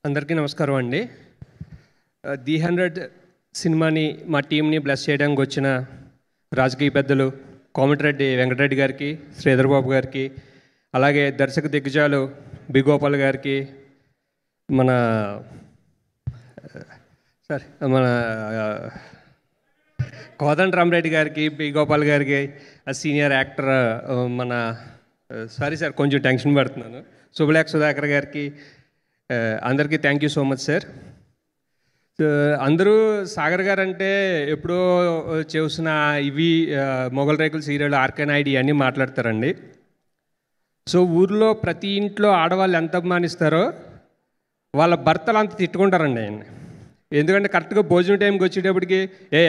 అందరికీ నమస్కారం అండి. ది 100 సినిమాని మా టీంని బ్లెస్ చేయడానికి వచ్చిన రాజకీయ పెద్దలు కోమటిరెడ్డి వెంకటరెడ్డి గారికి, శ్రీధర్ బాబు గారికి, అలాగే దర్శక దిగ్గజాలు బి గోపాల్ గారికి, మన కోదండరామరెడ్డి గారికి, బి గోపాల్ గారికి, సీనియర్ యాక్టర్ మన సార్ కొంచెం టెన్షన్ పడుతున్నాను, శుభలేఖ సుధాకర్ గారికి, అందరికీ thank you so much sir. అందరూ సాగర్ గారు అంటే ఎప్పుడో చూసిన ఇవి మొగల్ రేకుల సీరియల్, ఆర్కే నాయుడు ఇవన్నీ మాట్లాడతారండి. సో ఊర్లో ప్రతి ఇంట్లో ఆడవాళ్ళు ఎంత అభిమానిస్తారో వాళ్ళ భర్తలు అంత తిట్టుకుంటారండి ఆయన్ని. ఎందుకంటే కరెక్ట్గా భోజనం టైంకి వచ్చేటప్పటికి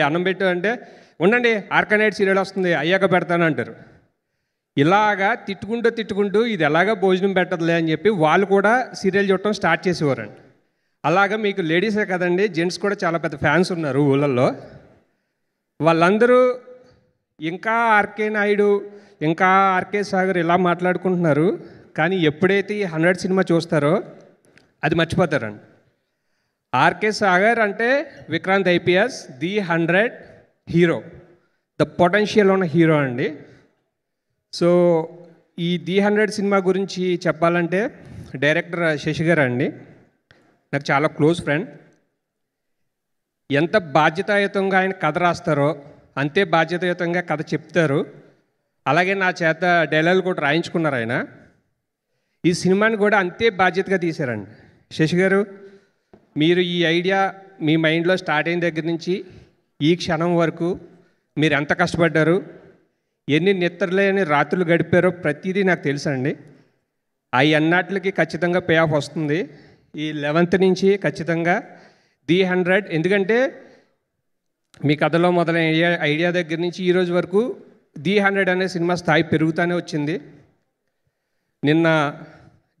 అన్నం పెట్టు అంటే ఉండండి ఆర్కే నాయుడు సీరియల్ వస్తుంది అయ్యాక పెడతాను అంటారు. ఇలాగా తిట్టుకుంటూ ఇది ఎలాగా భోజనం పెట్టదులే అని చెప్పి వాళ్ళు కూడా సీరియల్ చూడటం స్టార్ట్ చేసేవారండి. అలాగా మీకు లేడీసే కదండి, జెంట్స్ కూడా చాలా పెద్ద ఫ్యాన్స్ ఉన్నారు ఊళ్ళల్లో. వాళ్ళందరూ ఇంకా ఆర్కే నాయుడు, ఇంకా ఆర్కే సాగర్ ఇలా మాట్లాడుకుంటున్నారు, కానీ ఎప్పుడైతే ఈ 100 సినిమా చూస్తారో అది మర్చిపోతారండి. ఆర్కే సాగర్ అంటే Vikrant IPS the 100 hero, the potential ఉన్న హీరో అండి. సో ఈ ది 100 సినిమా గురించి చెప్పాలంటే డైరెక్టర్ శశి గారు అండి, నాకు చాలా క్లోజ్ ఫ్రెండ్. ఎంత బాధ్యతాయుతంగా ఆయన కథ రాస్తారో అంతే బాధ్యతాయుతంగా కథ చెప్తారు. అలాగే నా చేత డైలాగులు కూడా రాయించుకున్నారు ఆయన. ఈ సినిమాని కూడా అంతే బాధ్యతగా తీశారండి. శశి గారు, మీరు ఈ ఐడియా మీ మైండ్లో స్టార్ట్ అయిన దగ్గర నుంచి ఈ క్షణం వరకు మీరు ఎంత కష్టపడ్డారు, ఎన్ని నిద్రలేని రాత్రులు గడిపారో ప్రతిదీ నాకు తెలుసండి. అవి అన్నట్లకి ఖచ్చితంగా పే ఆఫ్ వస్తుంది. ఈ 11th నుంచి ఖచ్చితంగా ది 100, ఎందుకంటే మీ కథలో మొదలైన ఐడియా దగ్గర నుంచి ఈరోజు వరకు ది 100 అనే సినిమా స్థాయి పెరుగుతూనే వచ్చింది. నిన్న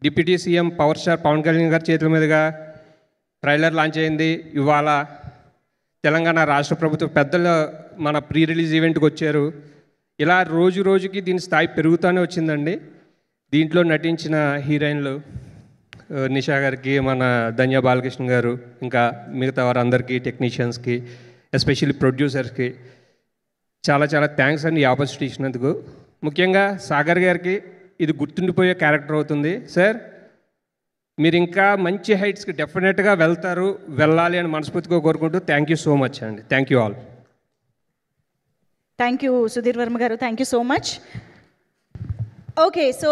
deputy CM power star Pawan Kalyan గారి చేతుల మీదుగా ట్రైలర్ లాంచ్ అయింది. ఇవాళ తెలంగాణ రాష్ట్ర ప్రభుత్వ పెద్దలు మన ప్రీ రిలీజ్ ఈవెంట్కి వచ్చారు. ఇలా రోజు రోజుకి దీని స్థాయి పెరుగుతూనే వచ్చిందండి. దీంట్లో నటించిన హీరోయిన్లు నిషా గారికి, మన ధన్య బాలకృష్ణ గారు, ఇంకా మిగతా వారందరికీ, టెక్నీషియన్స్కి, ఎస్పెషల్లీ ప్రొడ్యూసర్స్కి చాలా చాలా థ్యాంక్స్ అండి ఈ ఆపర్చునిటీ ఇచ్చినందుకు. ముఖ్యంగా సాగర్ గారికి ఇది గుర్తుండిపోయే క్యారెక్టర్ అవుతుంది. సార్, మీరు ఇంకా మంచి హైట్స్కి డెఫినెట్గా వెళ్ళాలి అని మనస్ఫూర్తిగా కోరుకుంటూ థ్యాంక్ యూ సో మచ్ అండి. Thank you all. Thank you Sudheer Varma గారు, thank you so much. Okay, so